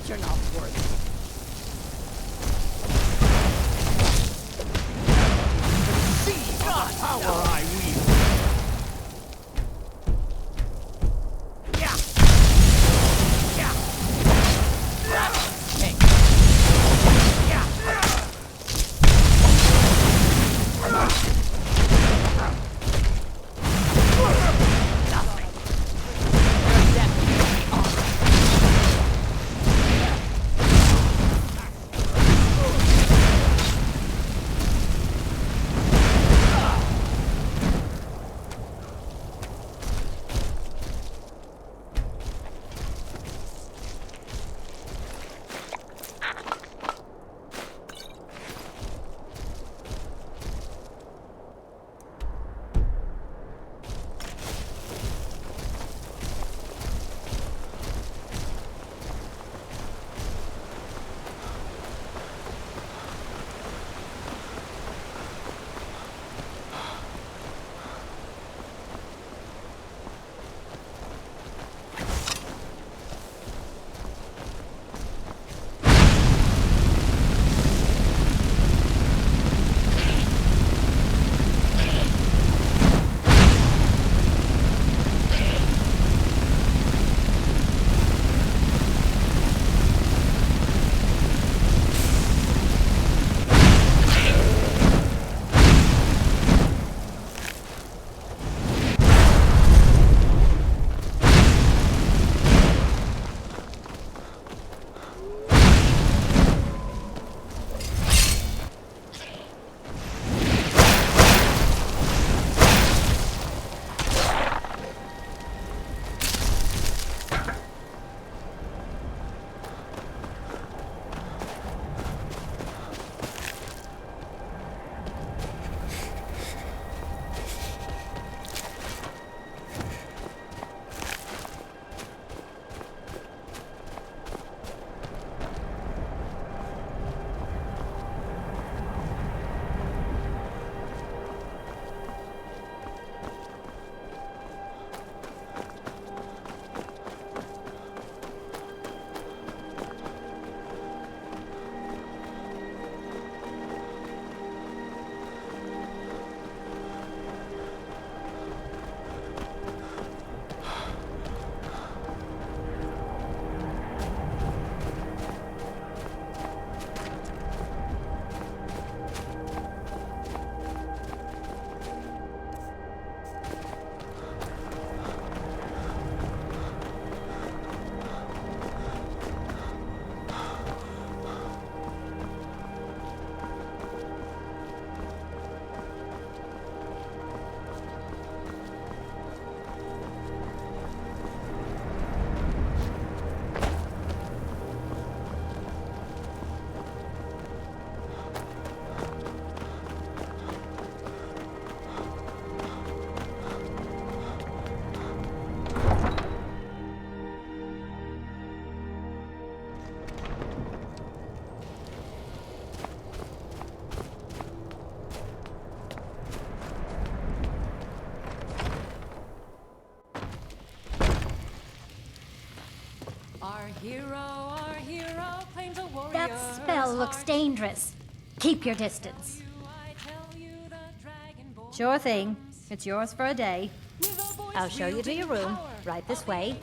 you're not worthy. See the power I wield. Yeah. Yeah. Hey. Yeah. Nothing. You're definitely on. Our hero claims a warrior. That spell looks dangerous. Keep your distance. Sure thing. It's yours for a day. I'll show you to your room, right this way.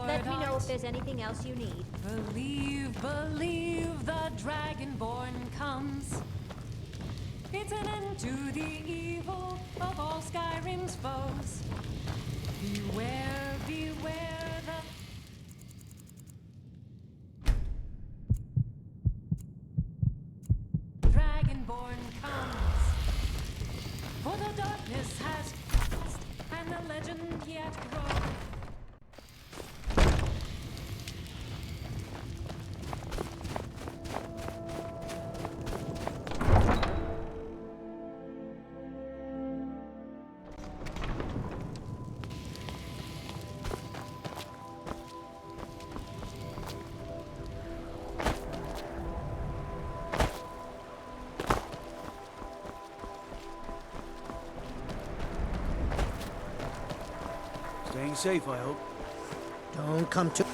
Let me know if there's anything else you need. Believe, believe the Dragonborn comes. It's an end to the evil of all Skyrim's foes. Beware, beware the... Dragonborn comes. For the darkness has passed, and the legend yet grows. Staying safe, I hope. Don't come too...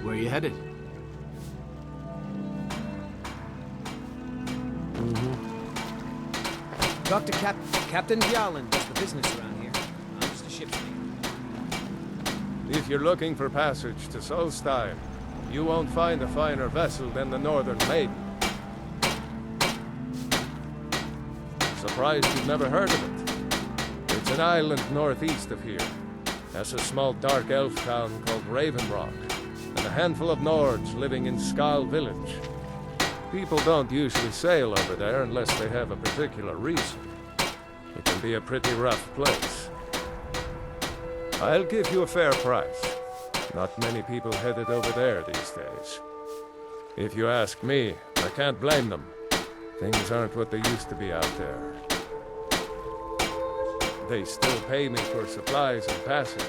Where are you headed? Talk to Captain Gjallan does the business around here. I'm just a ship's mate. If you're looking for passage to Solstein, you won't find a finer vessel than the Northern Maiden. Surprised you've never heard of it. It's an island northeast of here. Has a small dark elf town called Raven Rock, and a handful of Nords living in Skal Village. People don't usually sail over there unless they have a particular reason. It can be a pretty rough place. I'll give you a fair price. Not many people headed over there these days. If you ask me, I can't blame them. Things aren't what they used to be out there. They still pay me for supplies and passage,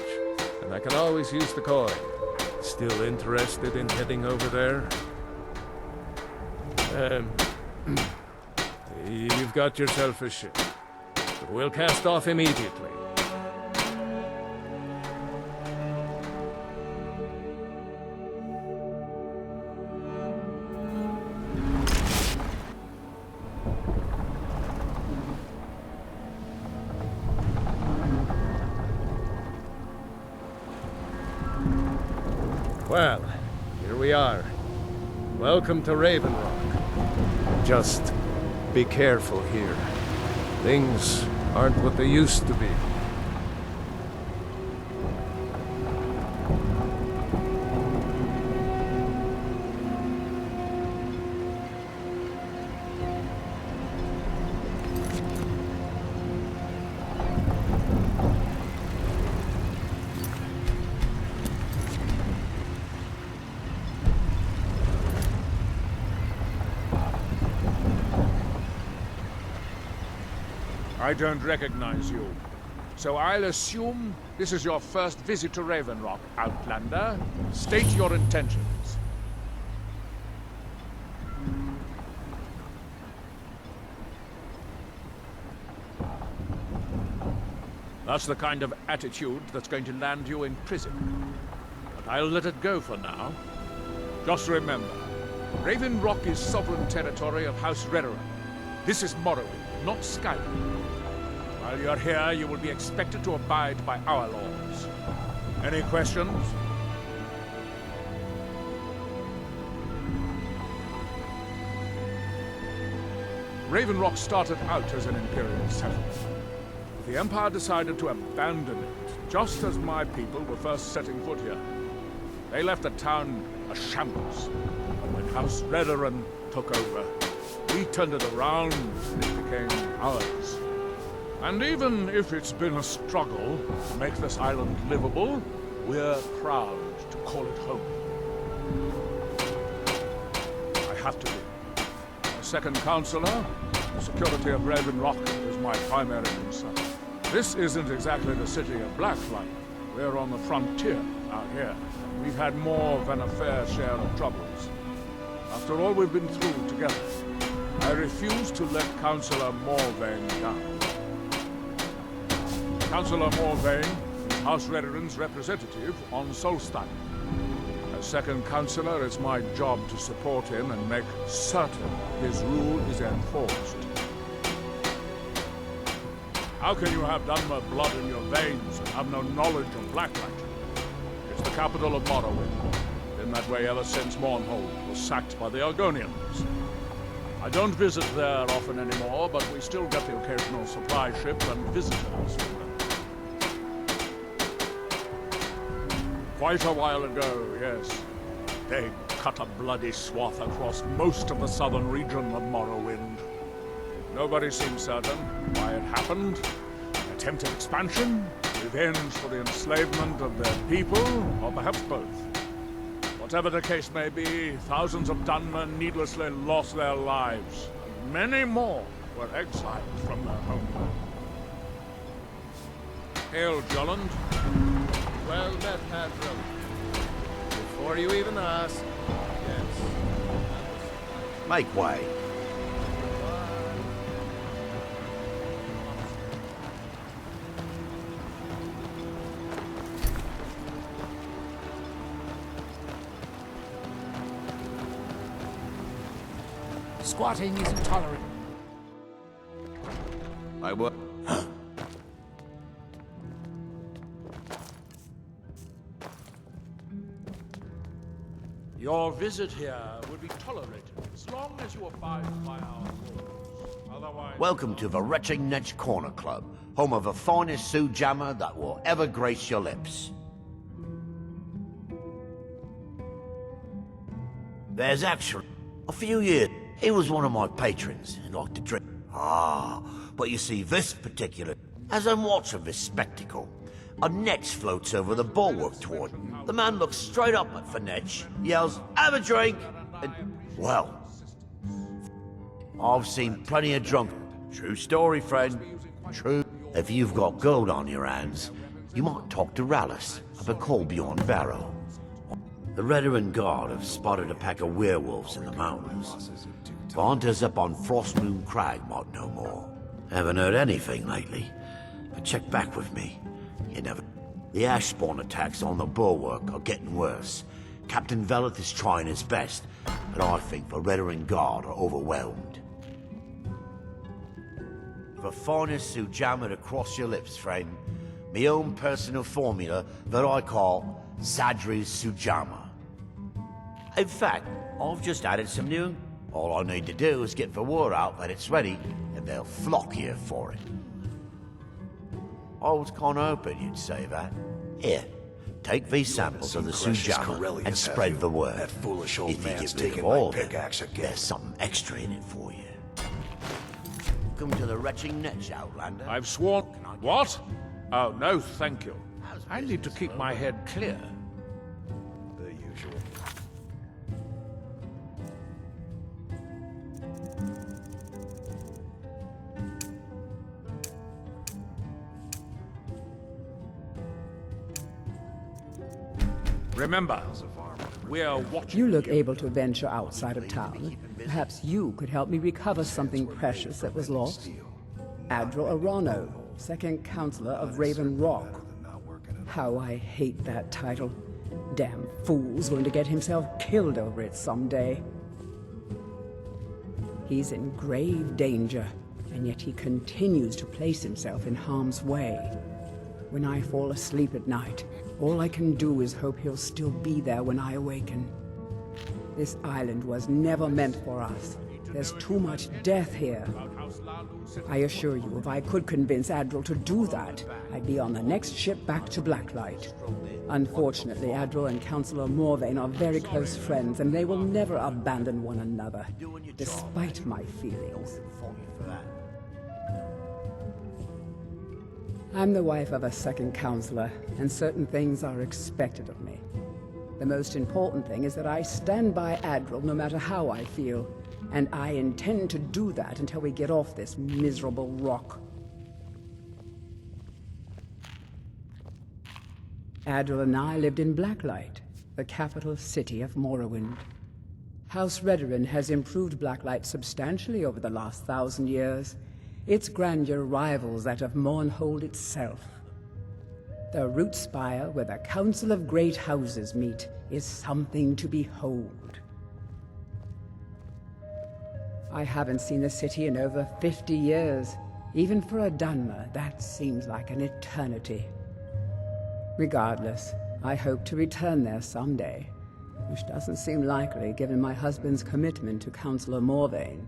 and I can always use the coin. Still interested in heading over there? You've got yourself a ship. We'll cast off immediately. Well, here we are. Welcome to Raven Rock. Just be careful here. Things aren't what they used to be. I don't recognize you. So I'll assume this is your first visit to Raven Rock, Outlander. State your intentions. That's the kind of attitude that's going to land you in prison. But I'll let it go for now. Just remember, Raven Rock is sovereign territory of House Redoran. This is Morrowind, not Skyrim. While you're here, you will be expected to abide by our laws. Any questions? Raven Rock started out as an Imperial settlement. The Empire decided to abandon it, just as my people were first setting foot here. They left the town a shambles. And when House Redoran took over, we turned it around and it became ours. And even if it's been a struggle to make this island livable, we're proud to call it home. I have to be. As second counselor, the security of Raven Rock is my primary concern. This isn't exactly the city of Blacklight. We're on the frontier out here. We've had more than a fair share of troubles. After all we've been through together, I refuse to let Councillor Morvain down. Councillor Morvain is House Redoran's representative on Solstein. As second councillor, it's my job to support him and make certain his rule is enforced. How can you have Dunmer blood in your veins and have no knowledge of Blacklight? It's the capital of Morrowind. Been that way ever since Mournhold was sacked by the Argonians. I don't visit there often anymore, but we still get the occasional supply ship and visitors from them. Quite a while ago, yes. They cut a bloody swath across most of the southern region of Morrowind. Nobody seems certain why it happened. Attempted expansion, revenge for the enslavement of their people, or perhaps both. Whatever the case may be, thousands of Dunmer needlessly lost their lives. Many more were exiled from their homeland. Hail, Jolland. Well met, Hadron. Before you even ask, yes. Make way. Squatting isn't tolerant. I will. Your visit here will be tolerated as long as you abide by our rules. Otherwise... Welcome to the Wretched Netch Corner Club, home of the finest Sue Jammer that will ever grace your lips. There's actually a few years, he was one of my patrons and liked to drink. But you see, this particular, as I'm watching this spectacle, a Netch floats over the bulwark toward him. The man looks straight up at the Netch, yells, "Have a drink!" and, well, I've seen plenty of drunk. True story, friend. True. If you've got gold on your hands, you might talk to Rallis of the Call Beyond Barrow. The Veteran Guard have spotted a pack of werewolves in the mountains. The hunters up on Frostmoon Crag might know more. Haven't heard anything lately, but check back with me. You never... The Ashspawn attacks on the bulwark are getting worse. Captain Veleth is trying his best, but I think the Veteran Guard are overwhelmed. The finest Sue Jammer across your lips, friend. My own personal formula that I call Zadri's Sujama. In fact, I've just added some new. All I need to do is get the word out that it's ready, and they'll flock here for it. I was kinda hoping you'd say that. Here, take these samples of the Sujama and spread the word. That foolish old If you man's get rid taking of all my of it, pickaxe again. there's something extra in it for you. Welcome to the Wretched Netch, Outlander. I've sworn... What? Oh, no, thank you. I need to keep my head clear. The usual. Remember, we're watching. You look able to venture outside of town. Perhaps you could help me recover something precious that was lost. Adral Arano, second counselor of Raven Rock. How I hate that title. Damn fool's going to get himself killed over it someday. He's in grave danger, and yet he continues to place himself in harm's way. When I fall asleep at night, all I can do is hope he'll still be there when I awaken. This island was never meant for us. There's too much death here. I assure you, if I could convince Adral to do that, I'd be on the next ship back to Blacklight. Unfortunately, Adral and Councillor Morvain are very close friends, and they will never abandon one another, despite my feelings. I'm the wife of a second counselor, and certain things are expected of me. The most important thing is that I stand by Adral no matter how I feel, and I intend to do that until we get off this miserable rock. Adral and I lived in Blacklight, the capital city of Morrowind. House Redoran has improved Blacklight substantially over the last 1,000 years. Its grandeur rivals that of Mournhold itself. The root spire where the Council of Great Houses meet is something to behold. I haven't seen the city in over 50 years. Even for a Dunmer, that seems like an eternity. Regardless, I hope to return there someday, which doesn't seem likely given my husband's commitment to Councillor Morvain.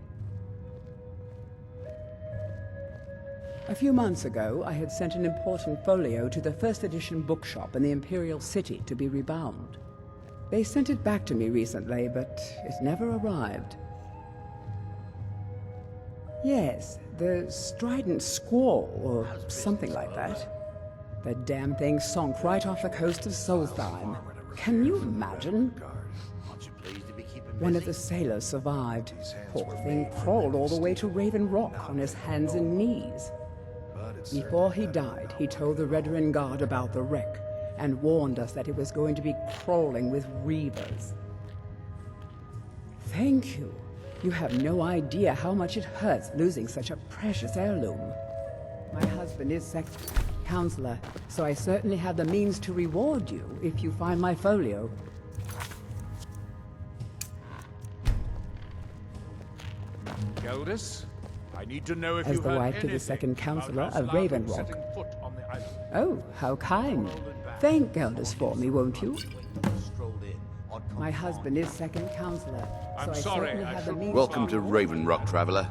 A few months ago, I had sent an important folio to the first edition bookshop in the Imperial City to be rebound. They sent it back to me recently, but it never arrived. Yes, the Strident Squall, or something like that. The damn thing sunk right off the coast of Solstheim. Can you imagine? One of the sailors survived. Poor thing crawled all the way to Raven Rock on his hands and knees. Before he died, he told the Redoran Guard about the wreck and warned us that it was going to be crawling with reavers. Thank you. You have no idea how much it hurts losing such a precious heirloom. My husband is second counselor, so I certainly have the means to reward you if you find my folio. Geldis, I need to know if As you the heard wife to the anything second about counselor House of Loudon Raven Rock. setting foot on the island. Oh, how kind. Thank Geldis for me, won't you? My husband is second counselor, I'm so I sorry, certainly I have the should- means. Welcome to Raven Rock, traveler.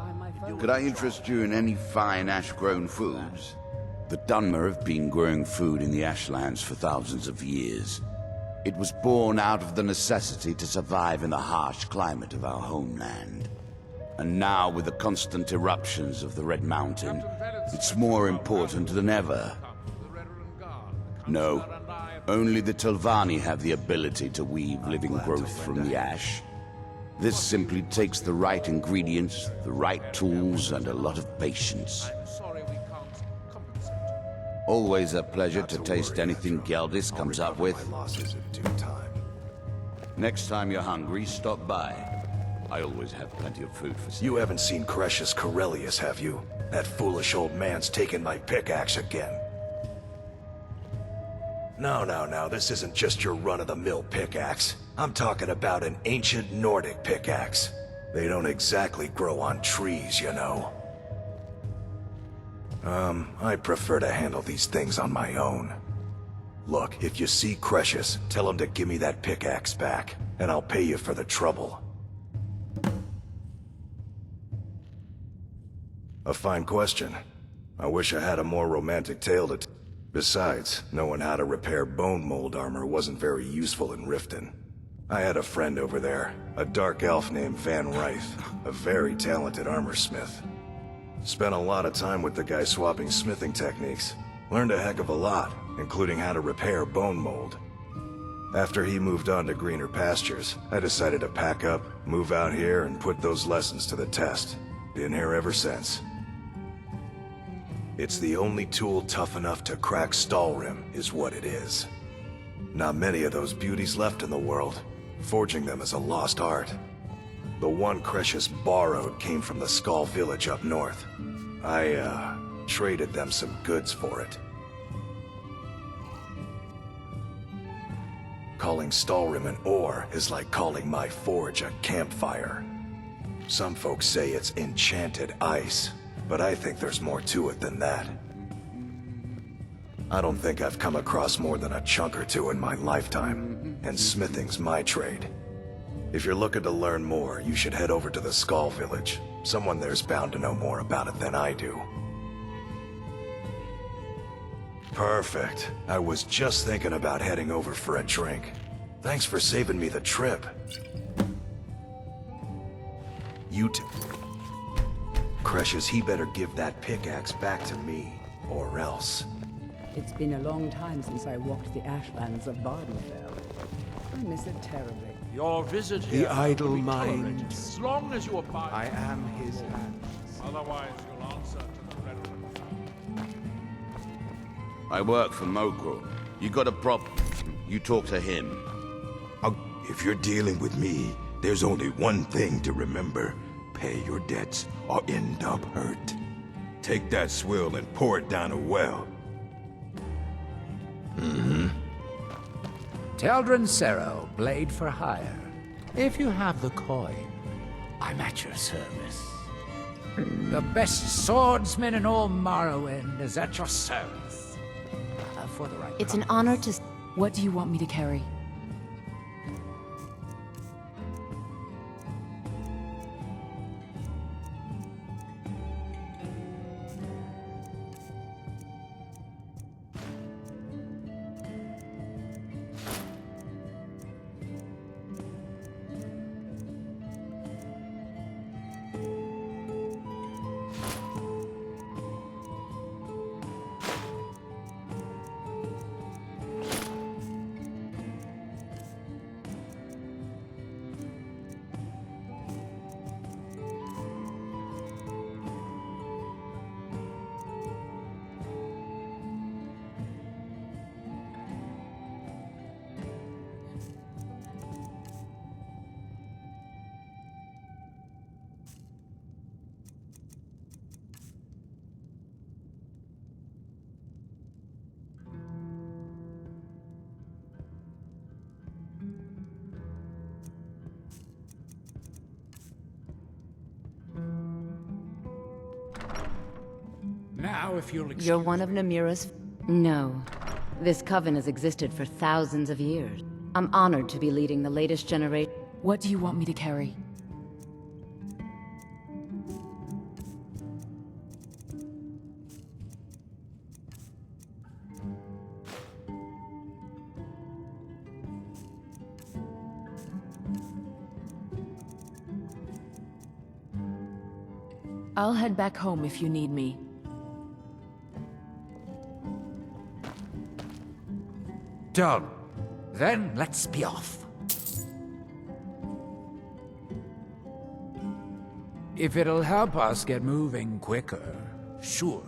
Could I interest you in any fine ash-grown foods? The Dunmer have been growing food in the ashlands for thousands of years. It was born out of the necessity to survive in the harsh climate of our homeland. And now, with the constant eruptions of the Red Mountain, it's more important than ever. No, only the Telvanni have the ability to weave living growth from the ash. This simply takes the right ingredients, the right tools, and a lot of patience. I'm sorry we can't compensate. Always a pleasure to taste anything Geldis comes up with. My losses in due time. Next time you're hungry, stop by. I always have plenty of food for sale. You haven't seen Crescius Corellius, have you? That foolish old man's taken my pickaxe again. No, this isn't just your run-of-the-mill pickaxe. I'm talking about an ancient Nordic pickaxe. They don't exactly grow on trees, you know. I prefer to handle these things on my own. Look, if you see Crescius, tell him to give me that pickaxe back, and I'll pay you for the trouble. A fine question. I wish I had a more romantic tale to Besides, knowing how to repair bone mold armor wasn't very useful in Riften. I had a friend over there, a dark elf named Van Rythe, a very talented armor smith. Spent a lot of time with the guy swapping smithing techniques. Learned a heck of a lot, including how to repair bone mold. After he moved on to greener pastures, I decided to pack up, move out here, and put those lessons to the test. Been here ever since. It's the only tool tough enough to crack Stalrim, is what it is. Not many of those beauties left in the world. Forging them is a lost art. The one Crescius borrowed came from the Skull village up north. I, traded them some goods for it. Calling Stalrim an ore is like calling my forge a campfire. Some folks say it's enchanted ice, but I think there's more to it than that. I don't think I've come across more than a chunk or two in my lifetime, and smithing's my trade. If you're looking to learn more, you should head over to the Skull village. Someone there's bound to know more about it than I do. Perfect. I was just thinking about heading over for a drink. Thanks for saving me the trip. Crescius, he better give that pickaxe back to me, or else. It's been a long time since I walked the ashlands of Vardenfell. I miss it terribly. Your visit here The idle will be mind. tolerated, as long as you abide. I am his hands. Otherwise, you'll answer to the Red. I work for Mokro. You got a problem, you talk to him. If you're dealing with me, there's only one thing to remember. Pay your debts or end up hurt. Take that swill and pour it down a well. Teldrin Serro, blade for hire. If you have the coin, I'm at your service. The best swordsman in all Morrowind is at your service. For the right It's an honor to... What do you want me to carry? Now, if you'll excuse You're one of Namira's... No. This coven has existed for thousands of years. I'm honored to be leading the latest generation. What do you want me to carry? I'll head back home if you need me. Done. Then let's be off. If it'll help us get moving quicker, sure.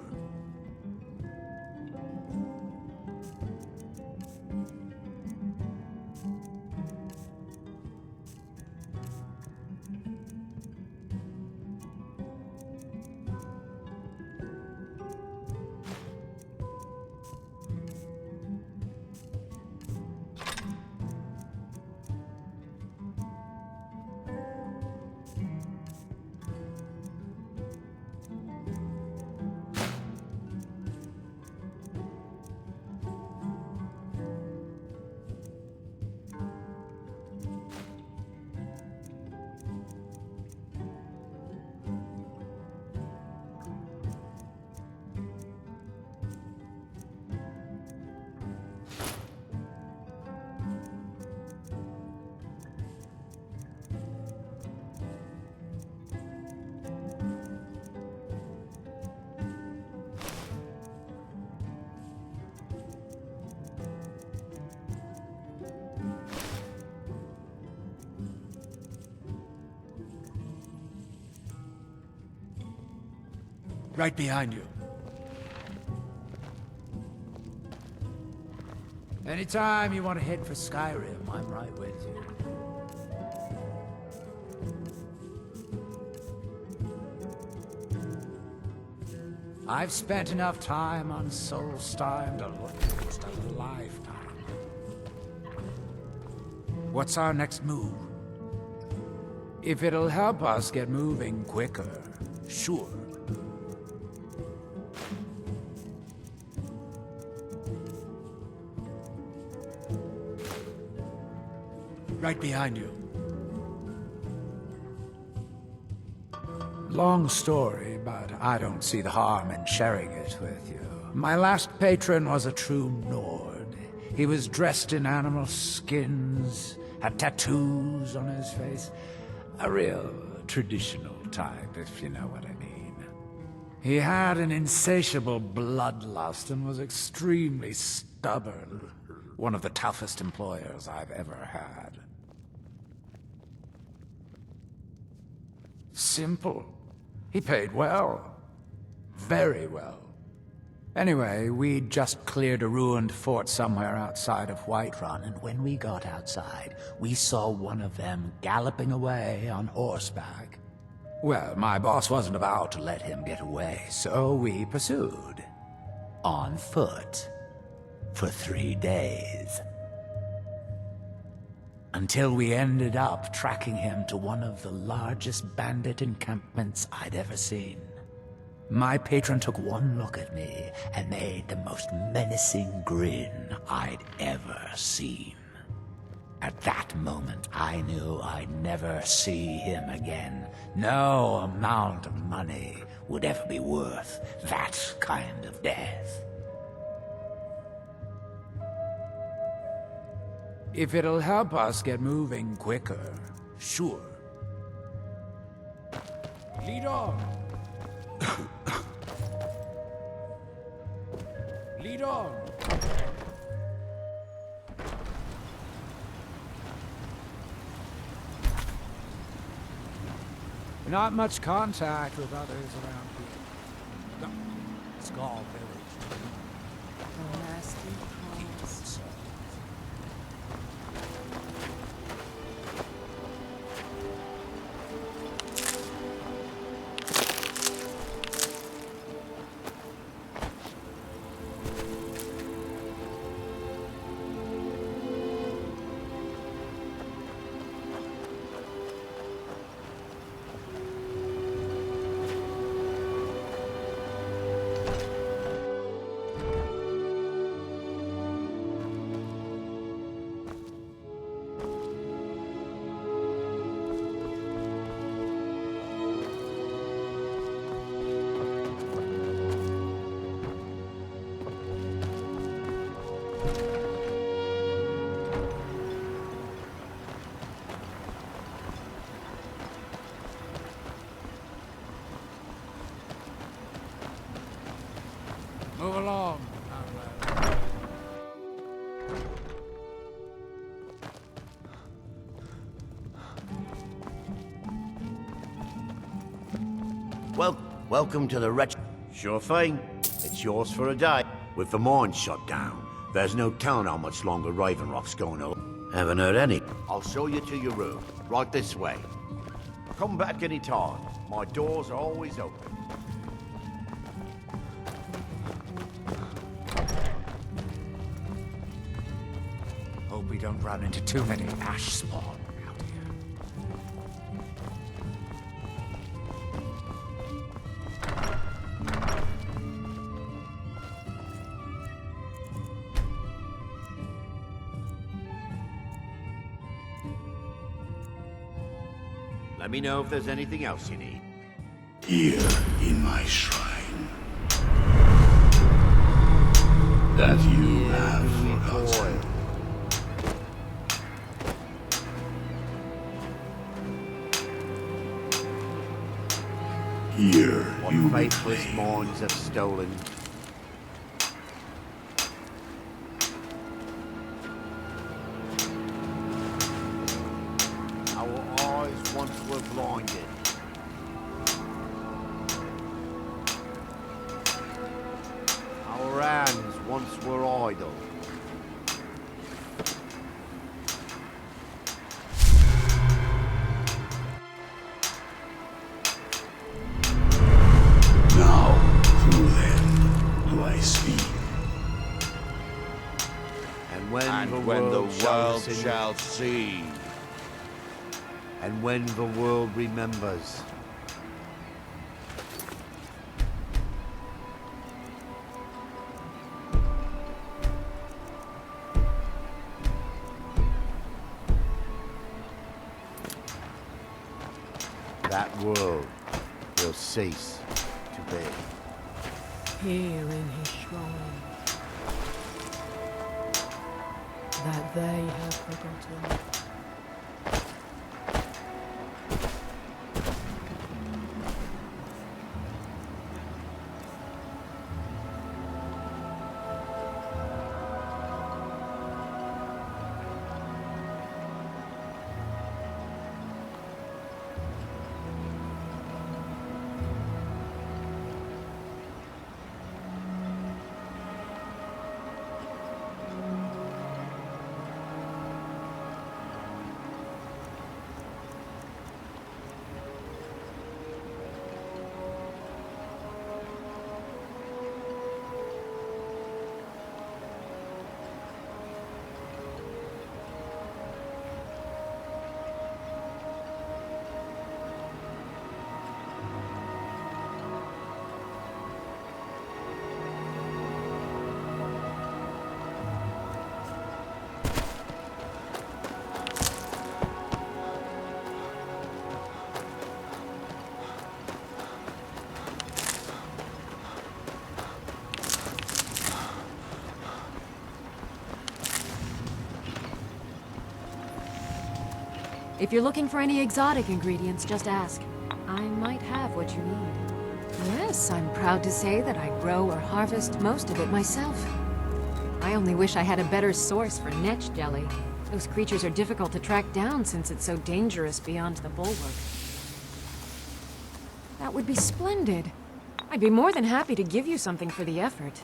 Right behind you. Anytime you want to head for Skyrim, I'm right with you. I've spent enough time on Solstheim to look at just a lifetime. What's our next move? If it'll help us get moving quicker, sure. Right behind you. Long story, but I don't see the harm in sharing it with you. My last patron was a true Nord. He was dressed in animal skins, had tattoos on his face. A real traditional type, if you know what I mean. He had an insatiable bloodlust and was extremely stubborn. One of the toughest employers I've ever had. Simple. He paid well. Very well. Anyway, we'd just cleared a ruined fort somewhere outside of Whiterun, and when we got outside, we saw one of them galloping away on horseback. Well, my boss wasn't about to let him get away, so we pursued. On foot. For 3 days. Until we ended up tracking him to one of the largest bandit encampments I'd ever seen. My patron took one look at me and made the most menacing grin I'd ever seen. At that moment, I knew I'd never see him again. No amount of money would ever be worth that kind of death. If it'll help us get moving quicker, sure. Lead on! Lead on! Not much contact with others around here. No, Skull Village. Welcome to the wretch. Sure thing. It's yours for a day. With the mine shut down, there's no telling how much longer Raven Rock's going on. Haven't heard any. I'll show you to your room. Right this way. Come back any time. My doors are always open. Hope we don't run into too many ash spawn out here. Let me know if there's anything else you need. Here in my shrine. That you have forgotten. Here you What faithless minds have stolen. Our eyes once were blinded. Our hands once were idle. now. Who then do I speak? And when And the when the world world see, shall see. and when the world remembers. That world will cease to be. Here in his shrine. That they have forgotten. If you're looking for any exotic ingredients, just ask. I might have what you need. Yes, I'm proud to say that I grow or harvest most of it myself. I only wish I had a better source for netch jelly. Those creatures are difficult to track down since it's so dangerous beyond the bulwark. That would be splendid. I'd be more than happy to give you something for the effort.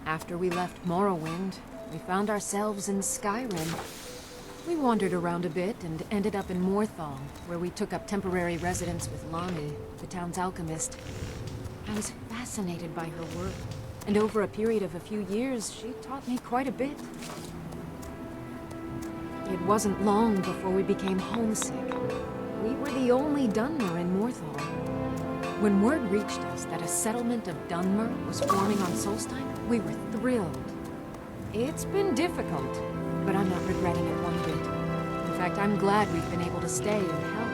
After we left Morrowind, we found ourselves in Skyrim. We wandered around a bit and ended up in Morthal, where we took up temporary residence with Lonnie, the town's alchemist. I was fascinated by her work, and over a period of a few years, she taught me quite a bit. It wasn't long before we became homesick. We were the only Dunmer in Morthal. When word reached us that a settlement of Dunmer was forming on Solstheim, we were thrilled. It's been difficult, but I'm not regretting it one bit. In fact, I'm glad we've been able to stay and help.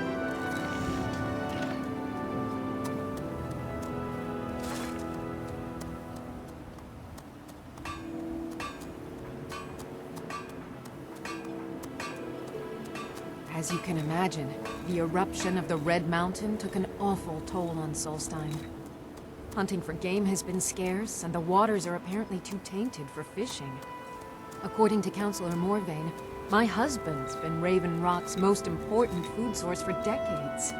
As you can imagine, the eruption of the Red Mountain took an awful toll on Solstheim. Hunting for game has been scarce, and the waters are apparently too tainted for fishing. According to Councillor Morvain, My husband's been Raven Rock's most important food source for decades.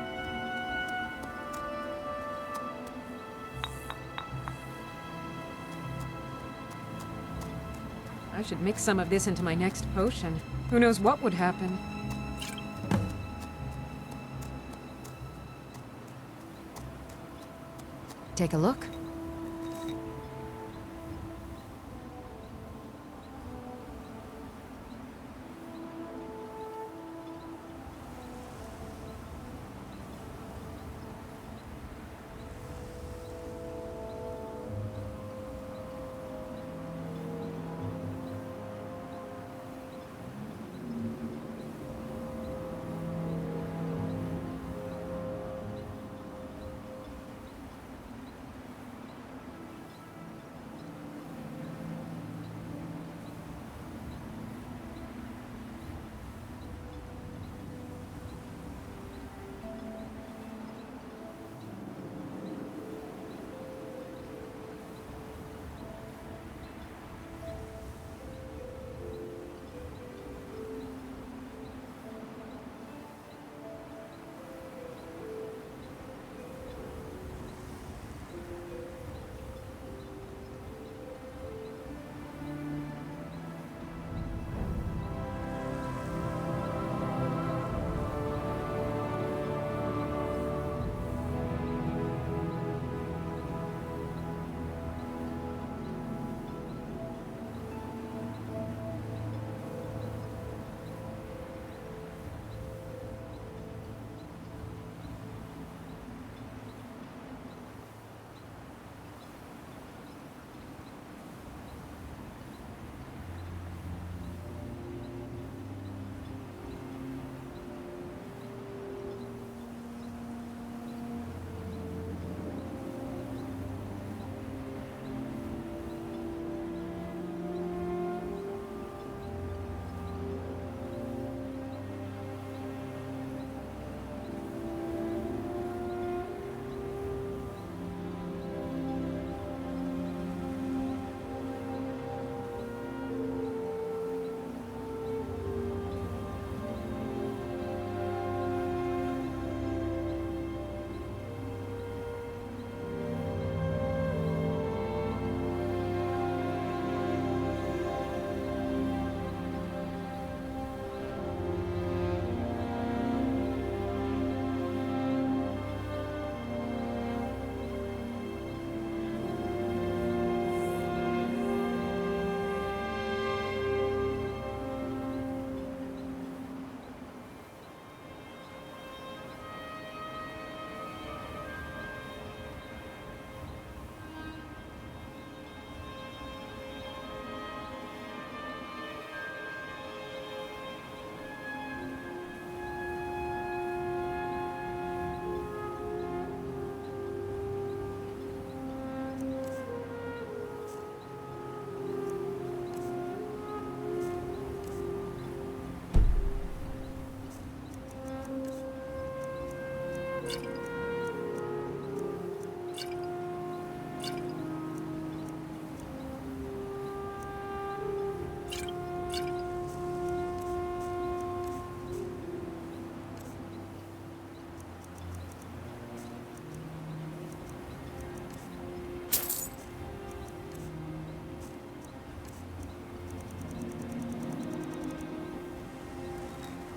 I should mix some of this into my next potion. Who knows what would happen? Take a look.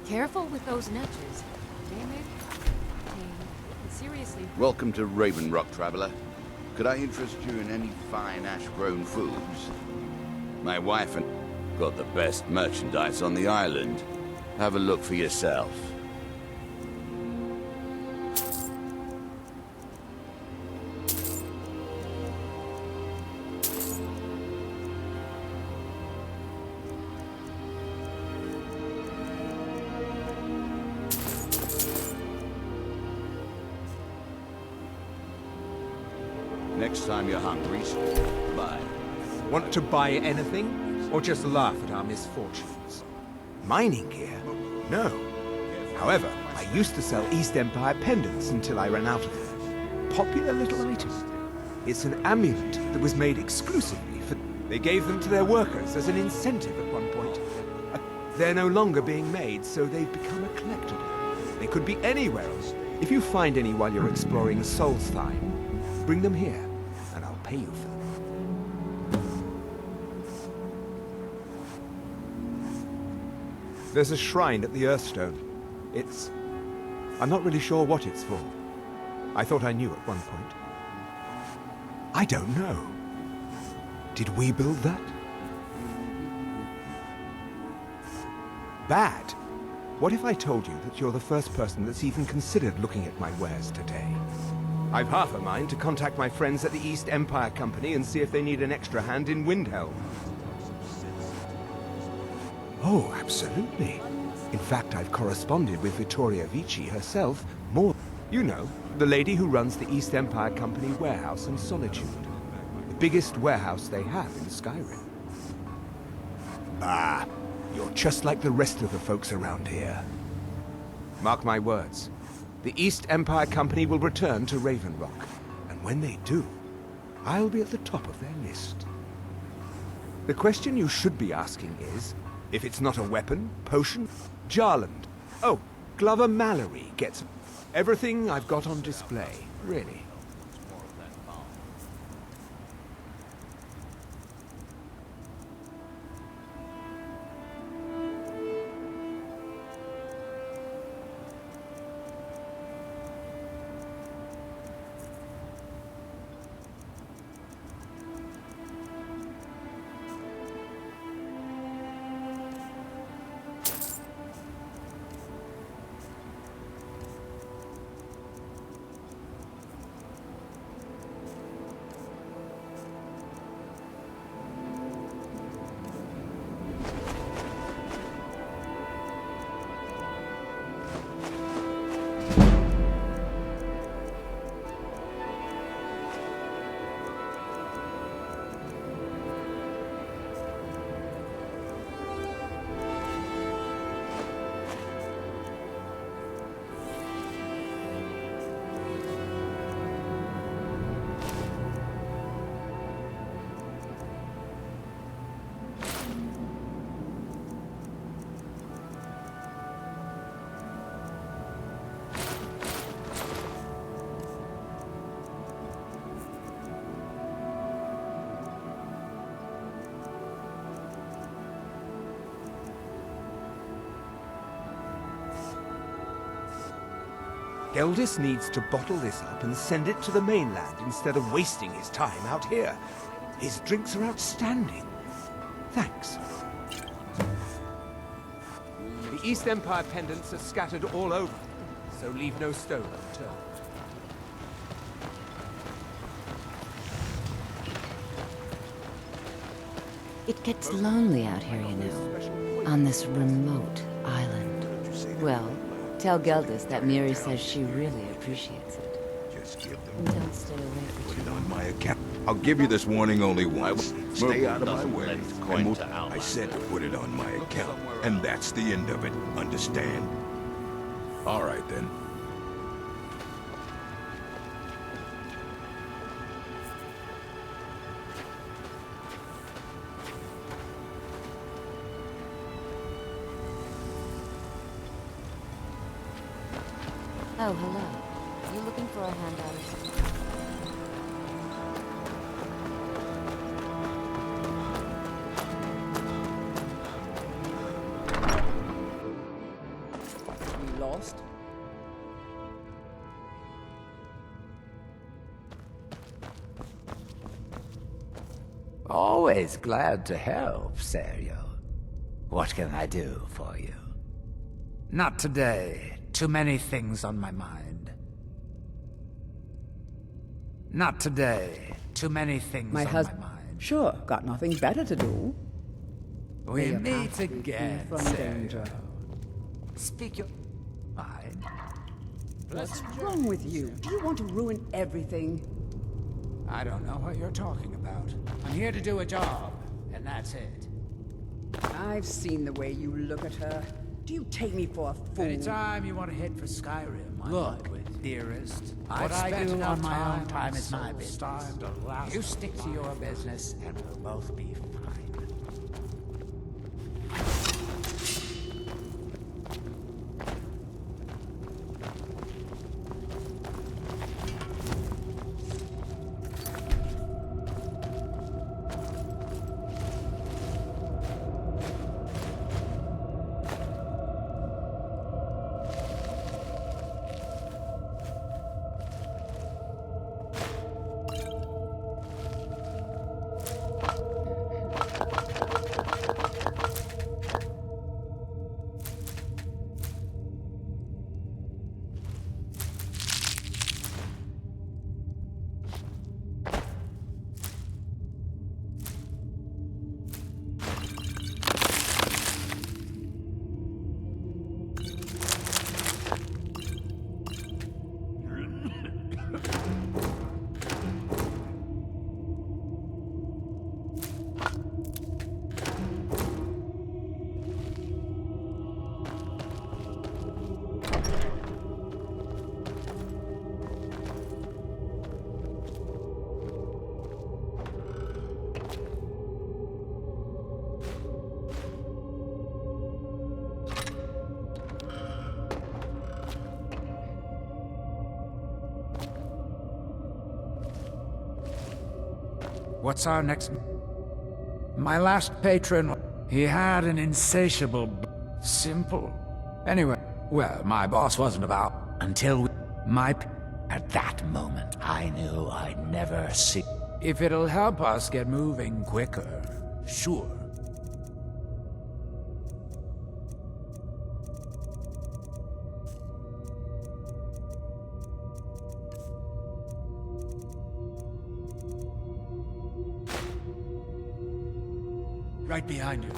Careful with those nudges. They may be seriously. Welcome to Raven Rock, traveler. Could I interest you in any fine ash-grown foods? My wife and got the best merchandise on the island. Have a look for yourself. Next time you're hungry, buy. Want to buy anything? Or just laugh at our misfortunes? Mining gear? No. However, I used to sell East Empire pendants until I ran out of them. Popular little item. It's an amulet that was made exclusively for... They gave them to their workers as an incentive at one point. They're no longer being made, so they've become a collectible. They could be anywhere else. If you find any while you're exploring Solstheim, bring them here, and I'll pay you for them. There's a shrine at the Earthstone. I'm not really sure what it's for. I thought I knew at one point. I don't know. Did we build that? Bad. What if I told you that you're the first person that's even considered looking at my wares today? I've half a mind to contact my friends at the East Empire Company and see if they need an extra hand in Windhelm. Oh, absolutely. In fact, I've corresponded with Vittoria Vici herself more. You know, the lady who runs the East Empire Company warehouse in Solitude. The biggest warehouse they have in Skyrim. Ah, you're just like the rest of the folks around here. Mark my words. The East Empire Company will return to Raven Rock, and when they do, I'll be at the top of their list. The question you should be asking is, if it's not a weapon, potion, Jarland. Oh, Glover Mallory gets everything I've got on display, really. Eldis needs to bottle this up and send it to the mainland instead of wasting his time out here. His drinks are outstanding. Thanks. The East Empire pendants are scattered all over, so leave no stone unturned. It gets lonely out here, you know, on this remote island. Well, tell Geldis that Miri says she really appreciates it. Just give them. And don't stay away for Put too it long. on my account. I'll give you this warning only once. Stay out of my way. I said to put it on my account, and that's the end of it. Understand? All right then. Oh, hello. You looking for a handout or something? We lost? Always glad to help, Serio. What can I do for you? Not today. Too many things on my mind. Not today. Too many things My on husband. my mind. Sure, got nothing better to do. We May your meet path be free again, from Serio. danger. Speak your mind. What's wrong with you? Do you want to ruin everything? I don't know what you're talking about. I'm here to do a job, and that's it. I've seen the way you look at her. Do you take me for a fool? Anytime you want to hit for Skyrim, look, dearest. What I've I spent do enough on my own time time on is my Solstheim business. to last You stick to your business, and we'll both be fine. What's our next... My last patron, he had an insatiable... Simple. Anyway, well, my boss wasn't about... Until we... At that moment, I knew I'd never see... If it'll help us get moving quicker, sure. Right behind you.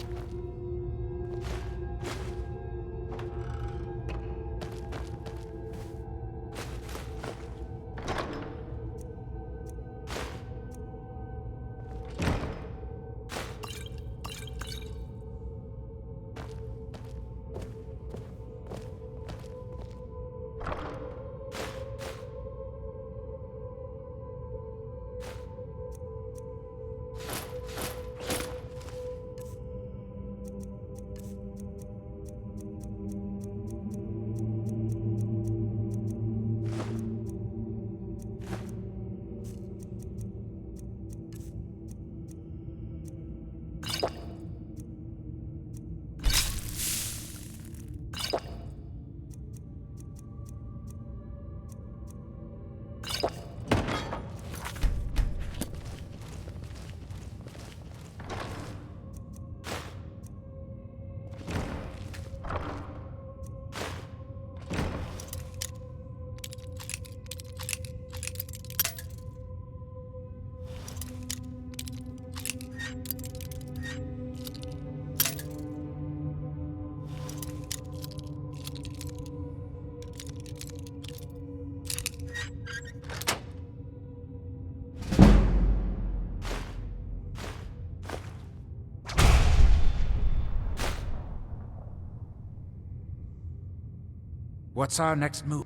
What's our next move?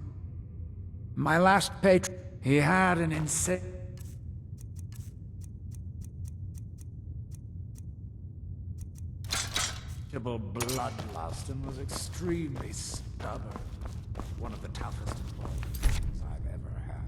My last patron, he had an insane... bloodlust and was extremely stubborn. One of the toughest employees I've ever had.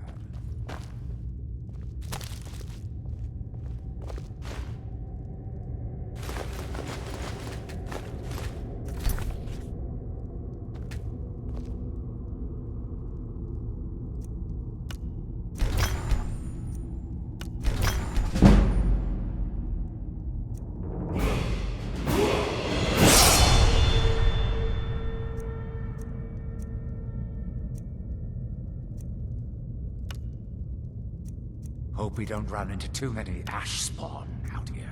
Hope we don't run into too many ash spawn out here.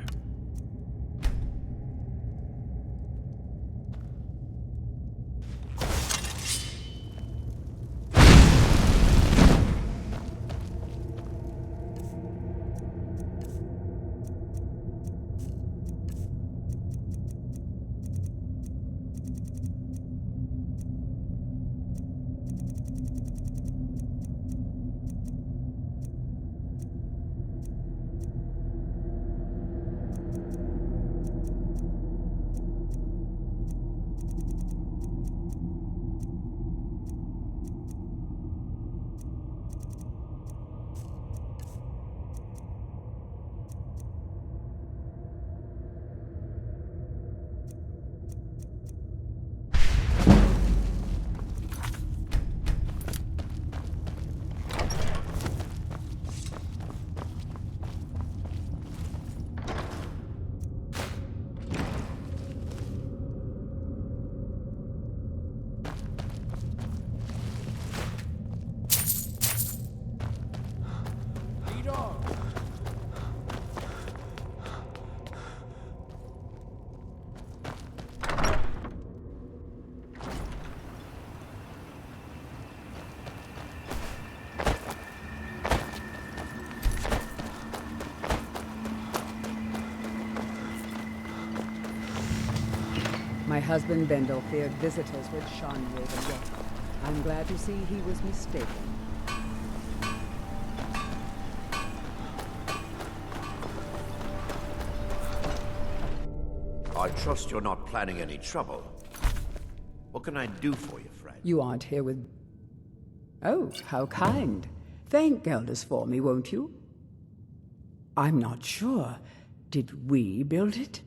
My husband Bendel feared visitors would shun Raven Rock. I'm glad to see he was mistaken. I trust you're not planning any trouble. What can I do for you, friend? You aren't here with... Oh, how kind. Thank Gelders for me, won't you? I'm not sure. Did we build it?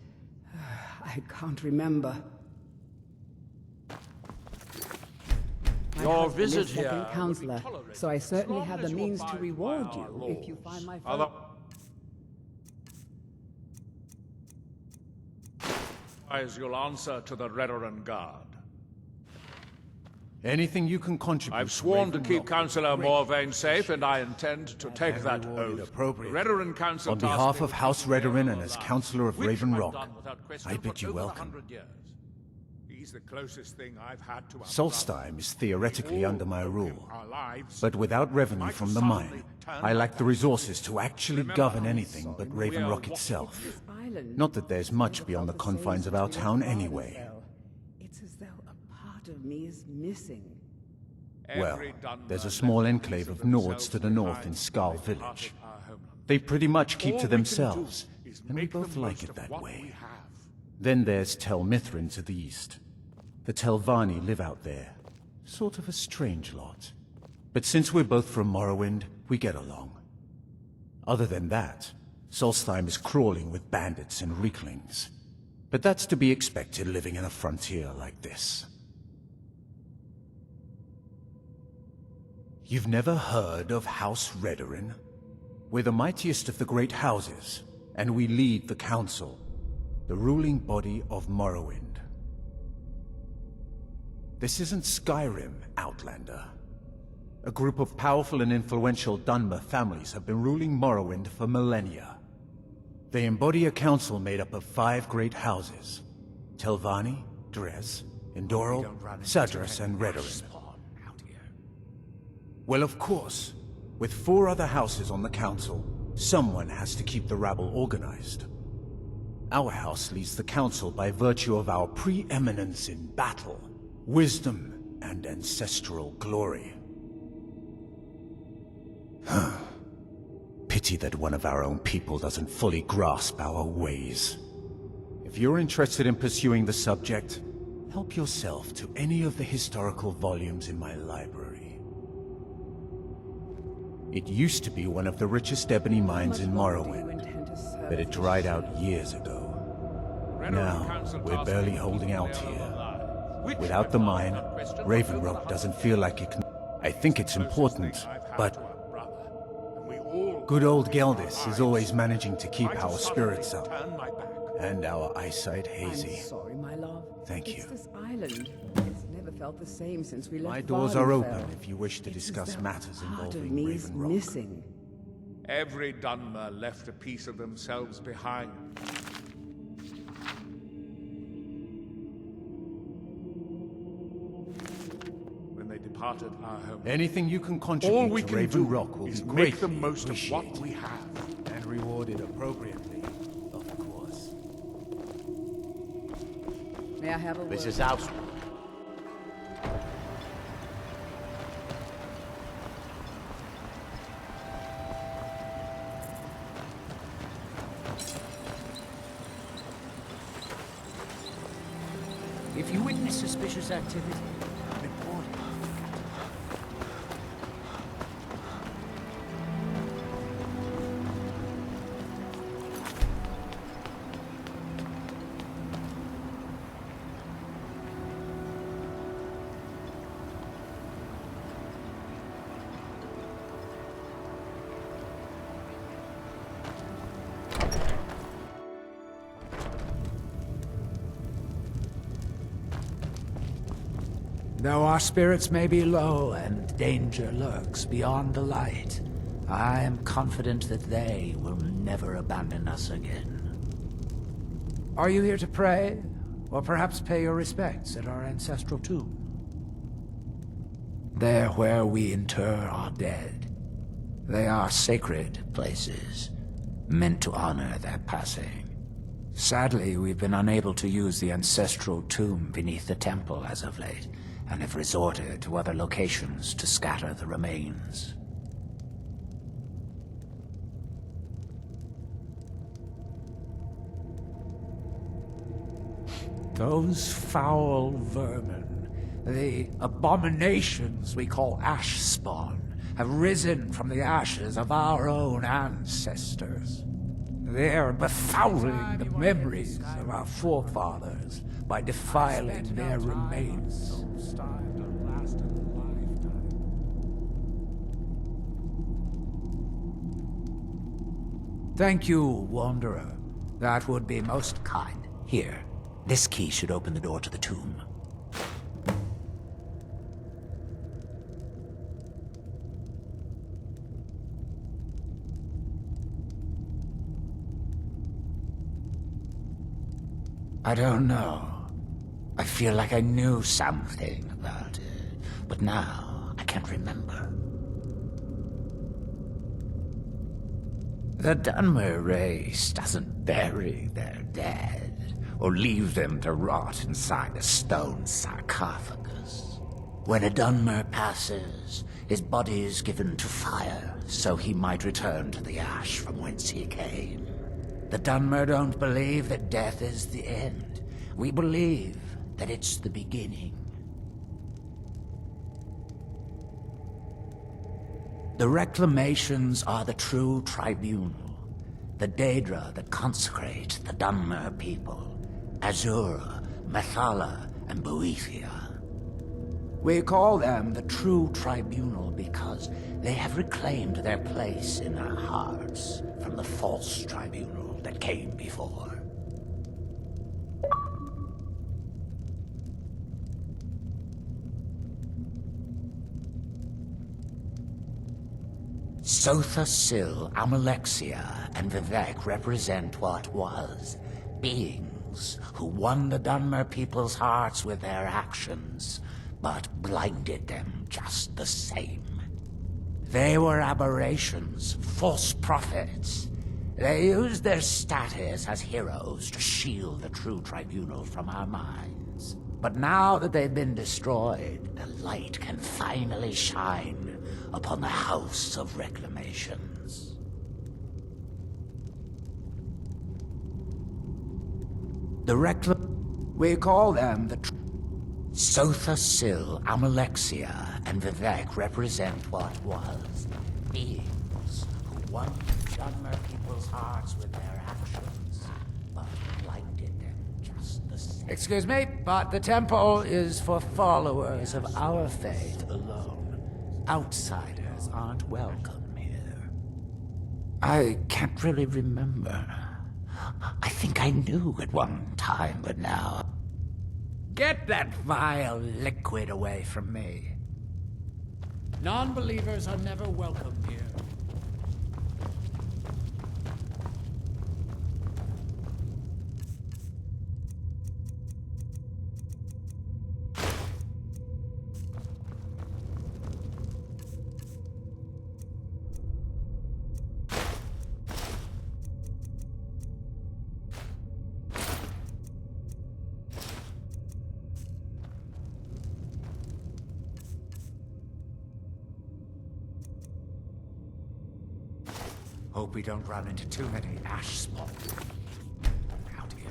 I can't remember. Your visit here second would be counselor, tolerated so I as certainly long have as the you means to abide reward by you our if you laws. find my Otherwise, you'll answer to the Redoran Guard. Anything you can contribute. I've sworn to Raven keep Rock Councillor great. Morvain safe, and I intend to take that rewarded oath. appropriately. Redoran Council On tasked behalf me of with House keeping Redoran and Redoran as alive, Councillor of which Raven I've Rock, done without question I bid for you over welcome. 100 years. He's the closest thing I've had to a Solstheim is theoretically all under my owe him rule, our lives. but without revenue Might from the suddenly mine, turn I my lack the back. resources to actually Remember, govern anything but Raven are Rock watching itself. This island Not that there's much never beyond the felt the same confines of since our we left town Ardenfell. anyway. It's as though a part of me is missing. Well, Every Dunmer there's a left small piece enclave of themselves Nords to the north behind in when Skarl they departed Village. our homeland. They pretty much keep All to we can do themselves, is and we make the both like most it of that what we way. have. Then there's Tel Mithrin to the east. The Telvanni live out there. Sort of a strange lot. But since we're both from Morrowind, we get along. Other than that, Solstheim is crawling with bandits and weaklings. But that's to be expected living in a frontier like this. You've never heard of House Redoran? We're the mightiest of the great houses, and we lead the Council, the ruling body of Morrowind. This isn't Skyrim, Outlander. A group of powerful and influential Dunmer families have been ruling Morrowind for millennia. They embody a council made up of 5 great houses: Telvanni, Dres, Indoril, Sadras, and Redoran. Well, of course, with 4 other houses on the council, someone has to keep the rabble organized. Our house leads the council by virtue of our preeminence in battle, wisdom, and ancestral glory. Pity that one of our own people doesn't fully grasp our ways. If you're interested in pursuing the subject, help yourself to any of the historical volumes in my library. It used to be one of the richest ebony mines in Morrowind, but it dried out years ago. Now, we're barely holding out here. Without the mine, Raven Rock doesn't feel like it can... I think it's important, but... good old Geldis is always managing to keep our spirits up, and our eyesight hazy. I'm sorry, my love. Thank you. It's this island. It's never felt the same since we left My doors are open Ardenfell. if you wish to It's as discuss though matters part of involving me is Raven Rock. missing. Every Dunmer left a piece of themselves behind. When they departed our home, Anything you can all contribute we to can Raven do Rock will is be make the greatly most of what appreciated. we have. And rewarded appropriately, of course. May I have a This word? is House. If you witness suspicious activity, report it. Though our spirits may be low and danger lurks beyond the light, I am confident that they will never abandon us again. Are you here to pray? Or perhaps pay your respects at our ancestral tomb? There where we inter our dead. They are sacred places, meant to honor their passing. Sadly, we've been unable to use the ancestral tomb beneath the temple as of late, and have resorted to other locations to scatter the remains. Those foul vermin, the abominations we call ash spawn, have risen from the ashes of our own ancestors. They're befouling the memories of our forefathers by defiling their remains. Thank you, Wanderer. That would be most kind. Here, this key should open the door to the tomb. I don't know. I feel like I knew something about it, but now I can't remember. The Dunmer race doesn't bury their dead, or leave them to rot inside a stone sarcophagus. When a Dunmer passes, his body is given to fire, so he might return to the ash from whence he came. The Dunmer don't believe that death is the end. We believe that it's the beginning. The reclamations are the true tribunal, the Daedra that consecrate the Dunmer people, Azur, Methala, and Boethia. We call them the true tribunal because they have reclaimed their place in our hearts from the false tribunal that came before. Sotha Sil, Amalexia, and Vivek represent what was. Beings who won the Dunmer people's hearts with their actions, but blinded them just the same. They were aberrations, false prophets. They used their status as heroes to shield the true tribunal from our minds. But now that they've been destroyed, the light can finally shine upon the House of Reclamations. We call them the Sotha Sil, Amalexia, and Vivek represent what was. Beings who won Dunmer people's hearts with their actions, but blinded them just the same. Excuse me, but the temple is for followers of our faith alone. Outsiders aren't welcome here. I can't really remember. I think I knew at one time, but now... Get that vile liquid away from me. Non-believers are never welcome here. Hope we don't run into too many ash smoke out here.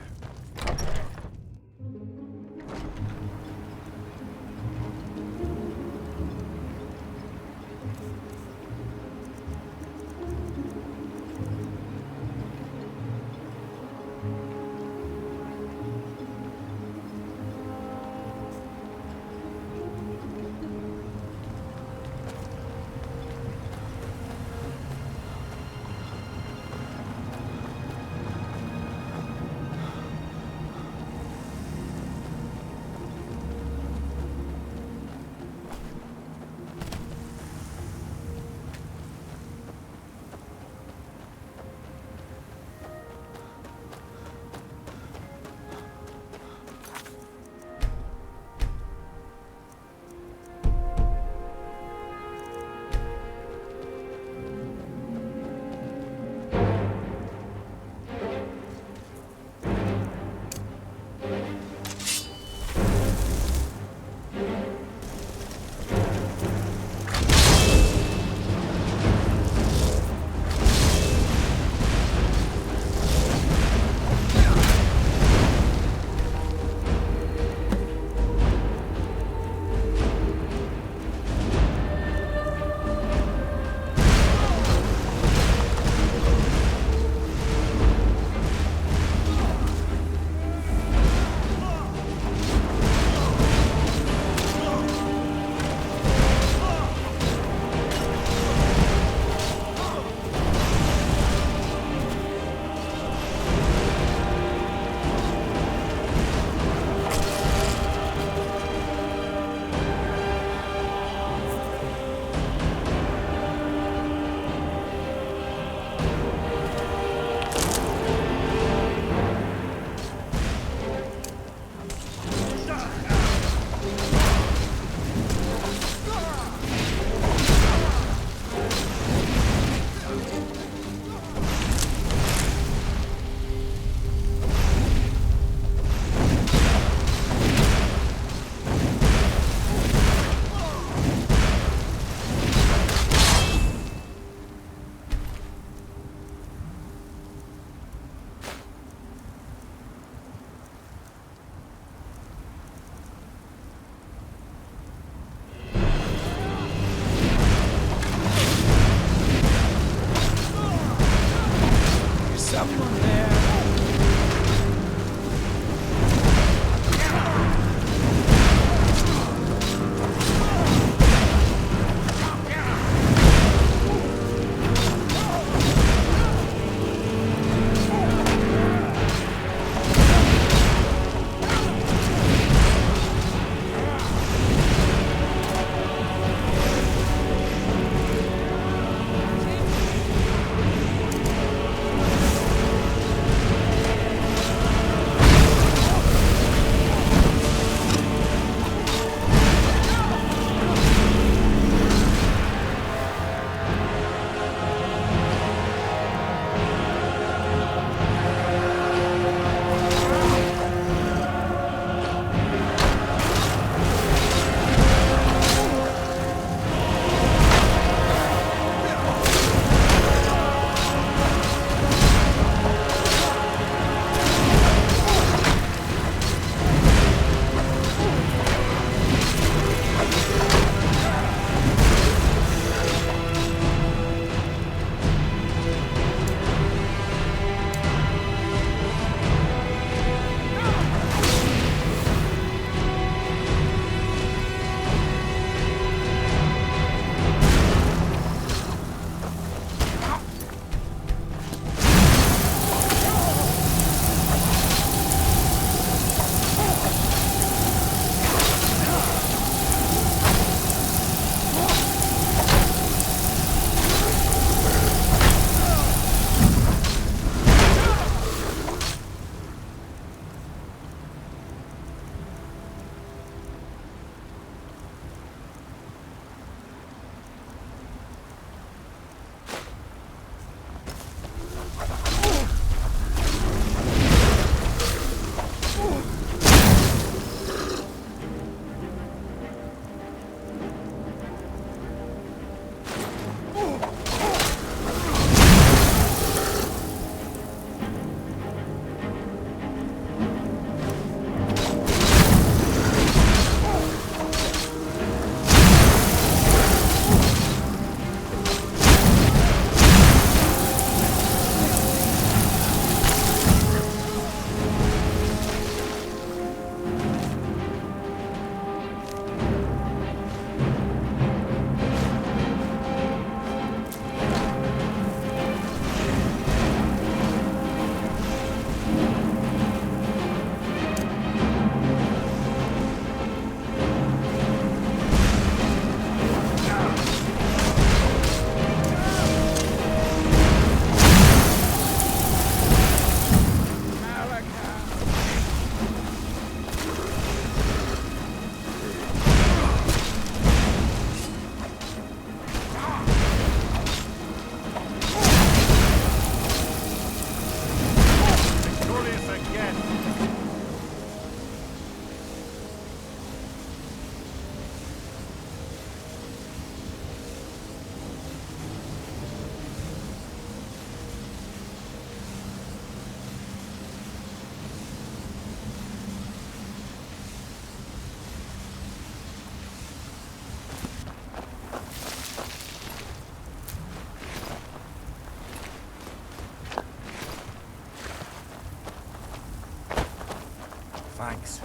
Thanks.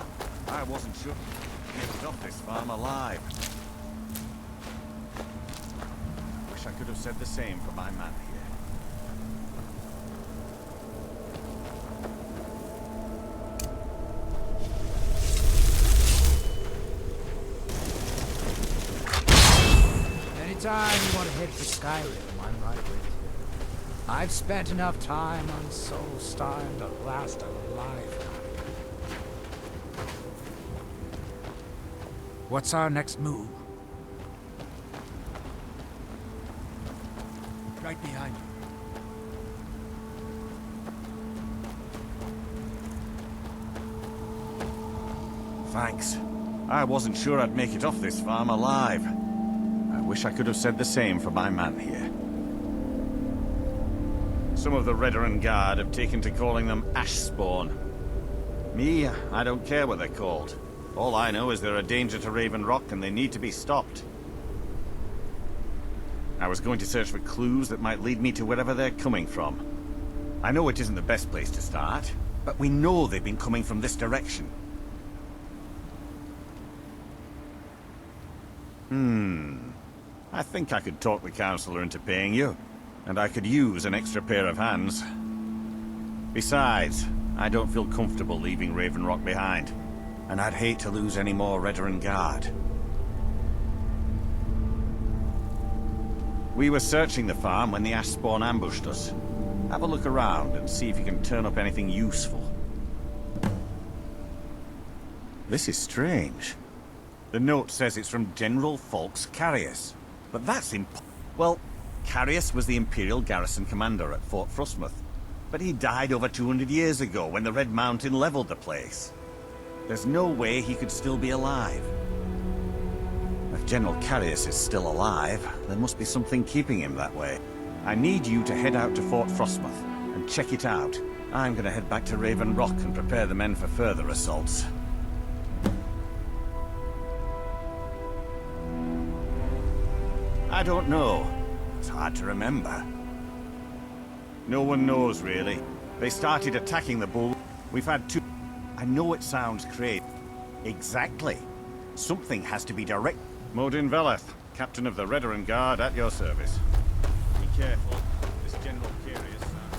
I wasn't sure to get off this farm alive. Wish I could have said the same for my man here. Anytime you want to head for Skyrim, I'm right with you. I've spent enough time on Solstheim to last a lifetime. What's our next move? Right behind you. Thanks. I wasn't sure I'd make it off this farm alive. I wish I could have said the same for my man here. Some of the Redoran Guard have taken to calling them Ashspawn. Me, I don't care what they're called. All I know is they're a danger to Raven Rock and they need to be stopped. I was going to search for clues that might lead me to wherever they're coming from. I know it isn't the best place to start, but we know they've been coming from this direction. I think I could talk the Councillor into paying you, and I could use an extra pair of hands. Besides, I don't feel comfortable leaving Raven Rock behind, and I'd hate to lose any more Redoran Guard. We were searching the farm when the Ashspawn ambushed us. Have a look around and see if you can turn up anything useful. This is strange. The note says it's from General Falx Carius, but that's well, Carius was the Imperial garrison commander at Fort Frostmoth, but he died over 200 years ago when the Red Mountain leveled the place. There's no way he could still be alive. If General Carius is still alive, there must be something keeping him that way. I need you to head out to Fort Frostmoth and check it out. I'm gonna head back to Raven Rock and prepare the men for further assaults. I don't know. It's hard to remember. No one knows, really. They started attacking the bull. We've had two... I know it sounds crazy. Exactly. Something has to be direct... Modin Veleth, Captain of the Redoran Guard, at your service. Be careful. This General Carius sounds out of his mind.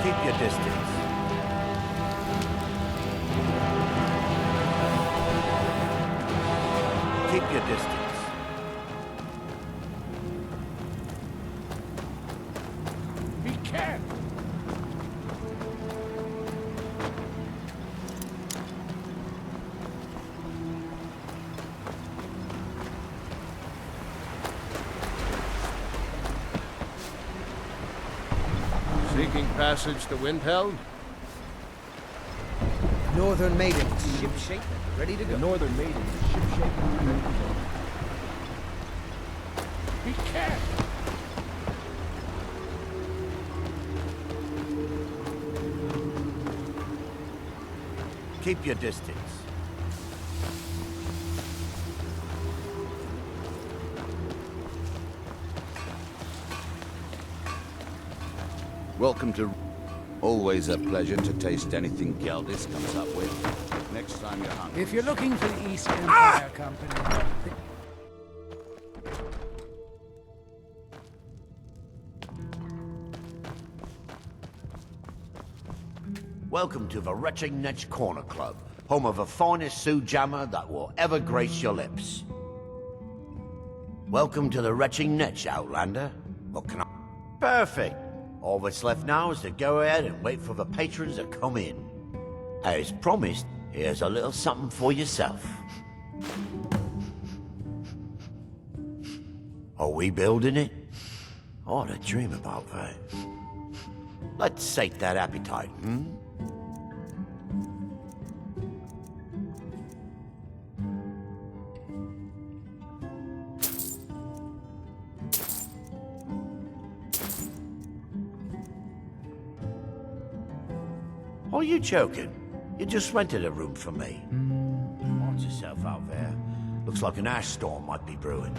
Keep your distance. Keep your distance. Be careful! seeking passage to Windhelm? Northern Maiden is shipshape, ready to go. The Northern Maiden is shipshape and ready to go. Be careful! Keep your distance. Welcome to... Always a pleasure to taste anything Geldis comes up with. Next time you're hungry. If you're looking for the East Empire Company... Welcome to the Retching Netch Corner Club, home of the finest Sioux jammer that will ever grace your lips. Welcome to the Retching Netch, Outlander. What can I... Perfect! All that's left now is to go ahead and wait for the patrons to come in. As promised, here's a little something for yourself. Are we building it? I ought to dream about that. Let's sate that appetite, hmm? Are you joking? You just rented a room for me. Watch yourself out there. Looks like an ash storm might be brewing.